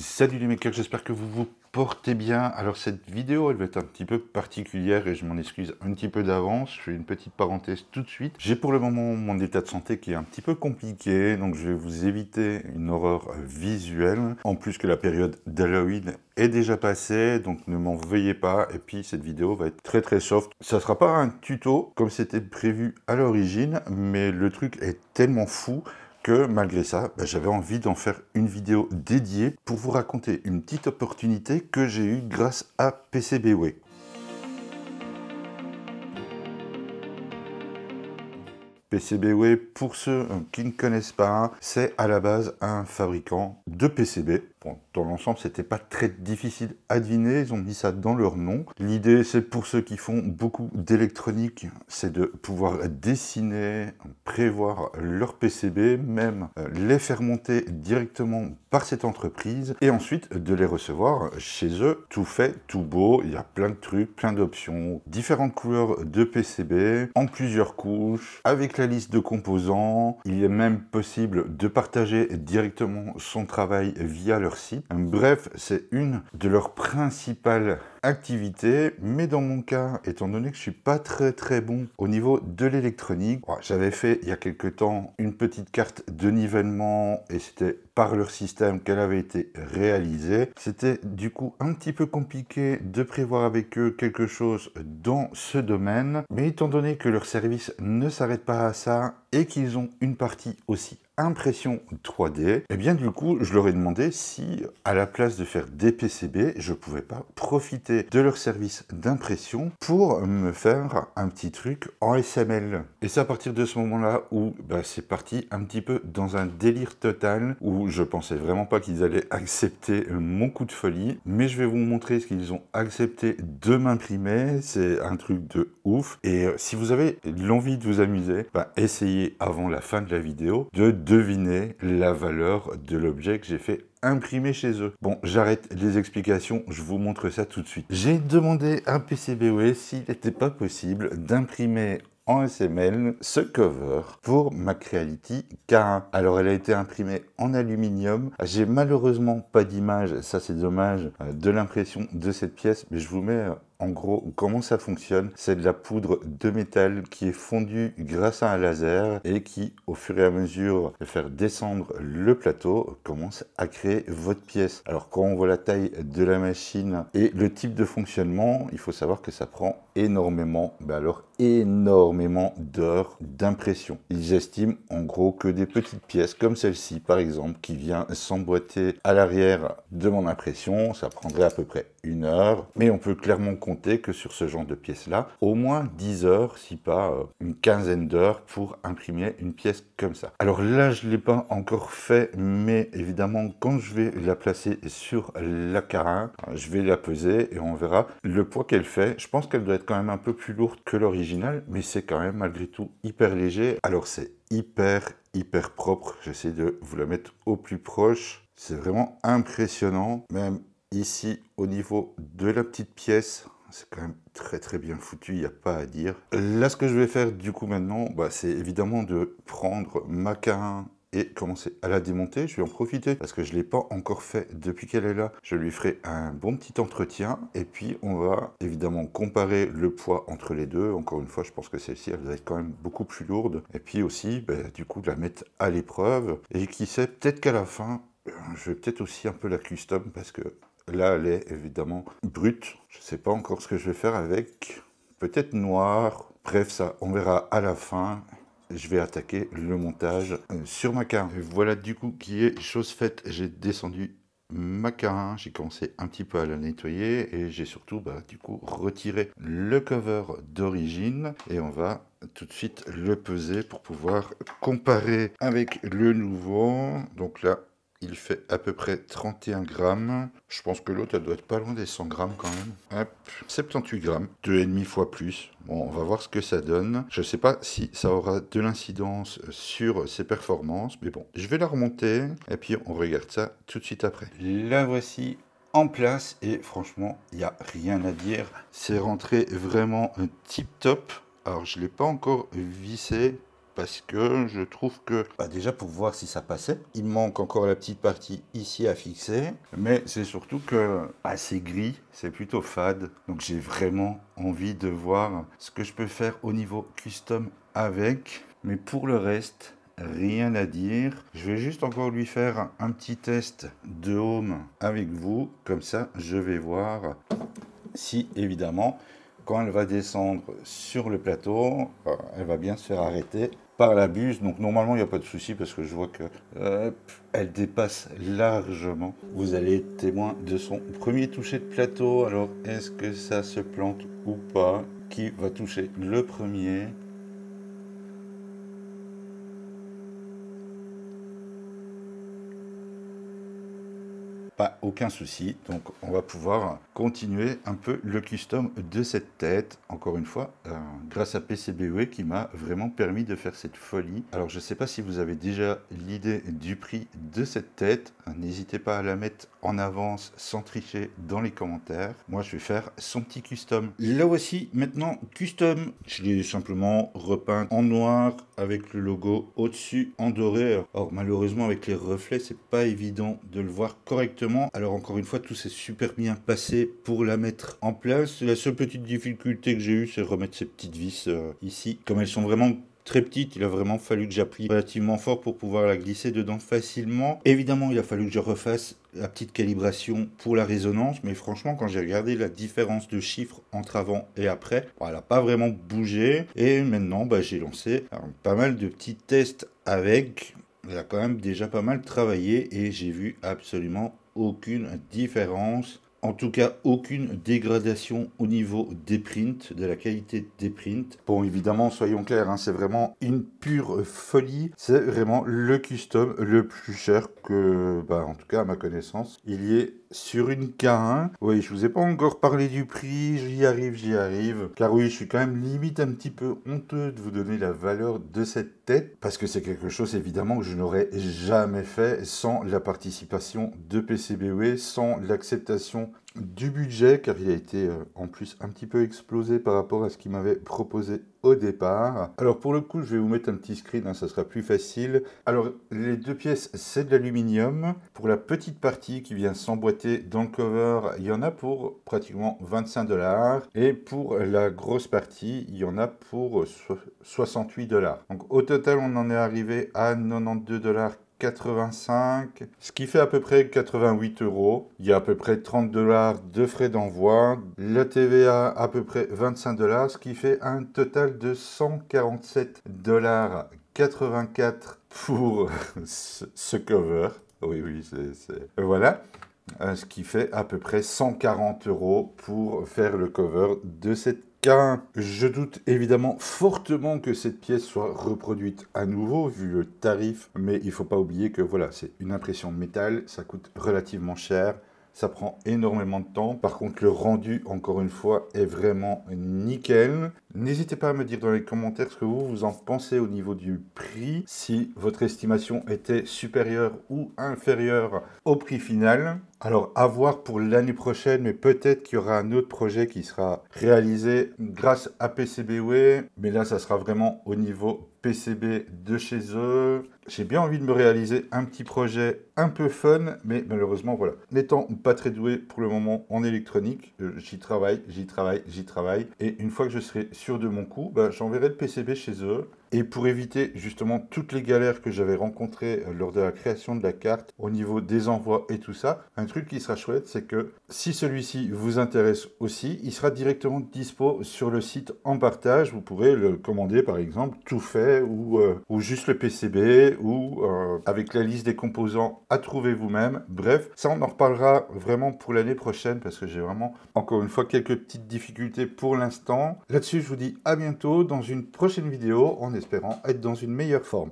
Salut les makers, j'espère que vous vous portez bien. Alors cette vidéo, elle va être un petit peu particulière et je m'en excuse un petit peu d'avance. Je fais une petite parenthèse tout de suite. J'ai pour le moment mon état de santé qui est un petit peu compliqué, donc je vais vous éviter une horreur visuelle. En plus que la période d'Halloween est déjà passée, donc ne m'en veuillez pas. Et puis cette vidéo va être très soft. Ça sera pas un tuto comme c'était prévu à l'origine, mais le truc est tellement fou que malgré ça, j'avais envie d'en faire une vidéo dédiée pour vous raconter une petite opportunité que j'ai eue grâce à PCBWay. PCBWay, pour ceux qui ne connaissent pas, c'est à la base un fabricant de PCB. Bon, dans l'ensemble, c'était pas très difficile à deviner, ils ont mis ça dans leur nom. L'idée, c'est pour ceux qui font beaucoup d'électronique, c'est de pouvoir dessiner, prévoir leur PCB, même les faire monter directement par cette entreprise et ensuite de les recevoir chez eux, tout fait, tout beau. Il y a plein de trucs, plein d'options, différentes couleurs de PCB, en plusieurs couches, avec la liste de composants. Il est même possible de partager directement son travail via leur site. Bref, c'est une de leurs principales activités, mais dans mon cas, étant donné que je suis pas très bon au niveau de l'électronique, j'avais fait il y a quelques temps une petite carte de nivellement et c'était par leur système qu'elle avait été réalisée. C'était du coup un petit peu compliqué de prévoir avec eux quelque chose dans ce domaine, mais étant donné que leur service ne s'arrête pas à ça et qu'ils ont une partie aussi impression 3D, et bien du coup je leur ai demandé si à la place de faire des PCB, je pouvais pas profiter de leur service d'impression pour me faire un petit truc en SML. Et c'est à partir de ce moment-là où c'est parti un petit peu dans un délire total, où je pensais vraiment pas qu'ils allaient accepter mon coup de folie, mais je vais vous montrer ce qu'ils ont accepté de m'imprimer. C'est un truc de ouf, et si vous avez l'envie de vous amuser, essayez avant la fin de la vidéo de deviner la valeur de l'objet que j'ai fait imprimer chez eux. Bon, j'arrête les explications, je vous montre ça tout de suite. J'ai demandé à PCBWay s'il n'était pas possible d'imprimer en SML ce cover pour ma Creality K1. Alors elle a été imprimée en aluminium. J'ai malheureusement pas d'image, ça c'est dommage, de l'impression de cette pièce, mais je vous mets en gros comment ça fonctionne. C'est de la poudre de métal qui est fondue grâce à un laser et qui, au fur et à mesure de faire descendre le plateau, commence à créer votre pièce. Alors quand on voit la taille de la machine et le type de fonctionnement, il faut savoir que ça prend énormément, énormément d'heures d'impression. Ils estiment en gros que des petites pièces comme celle-ci par exemple, qui vient s'emboîter à l'arrière de mon impression, ça prendrait à peu près 1 heure, mais on peut clairement compter que sur ce genre de pièces-là, au moins 10 heures, si pas une quinzaine d'heures pour imprimer une pièce comme ça. Alors là, je ne l'ai pas encore fait, mais évidemment, quand je vais la placer sur la K1, je vais la peser et on verra le poids qu'elle fait. Je pense qu'elle doit être quand même un peu plus lourde que l'original, mais c'est quand même malgré tout hyper léger. Alors c'est hyper propre. J'essaie de vous la mettre au plus proche. C'est vraiment impressionnant, même ici, au niveau de la petite pièce, c'est quand même très bien foutu, il n'y a pas à dire. Là, ce que je vais faire du coup maintenant, c'est évidemment de prendre ma K1 et commencer à la démonter. Je vais en profiter parce que je ne l'ai pas encore fait depuis qu'elle est là. Je lui ferai un bon petit entretien et puis on va évidemment comparer le poids entre les deux. Encore une fois, je pense que celle-ci, elle va être quand même beaucoup plus lourde. Et puis aussi, du coup, de la mettre à l'épreuve. Et qui sait, peut-être qu'à la fin, je vais peut-être aussi un peu la custom parce que là, elle est évidemment brute. Je ne sais pas encore ce que je vais faire avec. Peut-être noir. Bref, ça, on verra à la fin. Je vais attaquer le montage sur ma K1. Et voilà du coup qui est chose faite. J'ai descendu ma K1. J'ai commencé un petit peu à la nettoyer. Et j'ai surtout du coup retiré le cover d'origine. Et on va tout de suite le peser pour pouvoir comparer avec le nouveau. Donc là, il fait à peu près 31 grammes. Je pense que l'autre, elle doit être pas loin des 100 grammes quand même. Hop, 78 grammes, 2,5 fois plus. Bon, on va voir ce que ça donne. Je ne sais pas si ça aura de l'incidence sur ses performances, mais bon, je vais la remonter et puis on regarde ça tout de suite après. La voici en place et franchement, il n'y a rien à dire. C'est rentré vraiment tip top. Alors, je ne l'ai pas encore vissé parce que je trouve que, déjà pour voir si ça passait, il manque encore la petite partie ici à fixer, mais c'est surtout que c'est gris, c'est plutôt fade, donc j'ai vraiment envie de voir ce que je peux faire au niveau custom avec, mais pour le reste, rien à dire. Je vais juste encore lui faire un petit test de home avec vous, comme ça je vais voir si évidemment quand elle va descendre sur le plateau, elle va bien se faire arrêter par la buse. Donc normalement il n'y a pas de souci parce que je vois que elle dépasse largement. Vous allez être témoin de son premier toucher de plateau. Alors est-ce que ça se plante ou pas? Qui va toucher le premier? Pas aucun souci, donc on va pouvoir continuer un peu le custom de cette tête, encore une fois, grâce à PCBWay qui m'a vraiment permis de faire cette folie. Alors je ne sais pas si vous avez déjà l'idée du prix de cette tête, n'hésitez pas à la mettre en avance sans tricher dans les commentaires. Moi je vais faire son petit custom. Là voici maintenant custom, je l'ai simplement repeint en noir avec le logo au-dessus en doré. Or malheureusement avec les reflets c'est pas évident de le voir correctement. Alors encore une fois, tout s'est super bien passé pour la mettre en place. La seule petite difficulté que j'ai eue, c'est remettre ces petites vis ici. Comme elles sont vraiment très petites, il a vraiment fallu que j'appuie relativement fort pour pouvoir la glisser dedans facilement. Évidemment, il a fallu que je refasse la petite calibration pour la résonance, mais franchement, quand j'ai regardé la différence de chiffres entre avant et après, elle n'a pas vraiment bougé. Et maintenant, j'ai lancé pas mal de petits tests avec. Elle a quand même déjà pas mal travaillé et j'ai vu absolument aucune différence, en tout cas aucune dégradation au niveau des prints, de la qualité des prints. Bon évidemment soyons clairs, c'est vraiment une pure folie, c'est vraiment le custom le plus cher que, en tout cas à ma connaissance, il y est sur une K1. Oui, je vous ai pas encore parlé du prix, j'y arrive, car oui, je suis quand même limite un petit peu honteux de vous donner la valeur de cette tête, parce que c'est quelque chose évidemment que je n'aurais jamais fait sans la participation de PCBWay, sans l'acceptation du budget, car il a été en plus un petit peu explosé par rapport à ce qu'il m'avait proposé au départ. Alors pour le coup, je vais vous mettre un petit screen, ça sera plus facile. Alors les deux pièces, c'est de l'aluminium. Pour la petite partie qui vient s'emboîter dans le cover, il y en a pour pratiquement 25 $. Et pour la grosse partie, il y en a pour 68 $. Donc au total, on en est arrivé à 92 $. Ce qui fait à peu près 88 €. Il y a à peu près 30 $ de frais d'envoi, la TVA à peu près 25 $, ce qui fait un total de 147,84 $ pour ce cover. Oui, voilà. Ce qui fait à peu près 140 € pour faire le cover de cette K1. Je doute évidemment fortement que cette pièce soit reproduite à nouveau vu le tarif, mais il ne faut pas oublier que voilà, c'est une impression métal, ça coûte relativement cher, ça prend énormément de temps. Par contre, le rendu, encore une fois, est vraiment nickel. N'hésitez pas à me dire dans les commentaires ce que vous en pensez au niveau du prix, si votre estimation était supérieure ou inférieure au prix final. Alors, à voir pour l'année prochaine, mais peut-être qu'il y aura un autre projet qui sera réalisé grâce à PCBWay. Mais là, ça sera vraiment au niveau PCB de chez eux. J'ai bien envie de me réaliser un petit projet un peu fun, mais malheureusement, voilà. N'étant pas très doué pour le moment en électronique, j'y travaille. Et une fois que je serai sûr de mon coup, j'enverrai le PCB chez eux. Et pour éviter justement toutes les galères que j'avais rencontrées lors de la création de la carte, au niveau des envois et tout ça, un truc qui sera chouette, c'est que si celui-ci vous intéresse aussi, il sera directement dispo sur le site en partage. Vous pourrez le commander par exemple tout fait ou juste le PCB ou avec la liste des composants à trouver vous-même. Bref, ça on en reparlera vraiment pour l'année prochaine parce que j'ai vraiment encore une fois quelques petites difficultés pour l'instant. Là-dessus, je vous dis à bientôt dans une prochaine vidéo en espérant être dans une meilleure forme.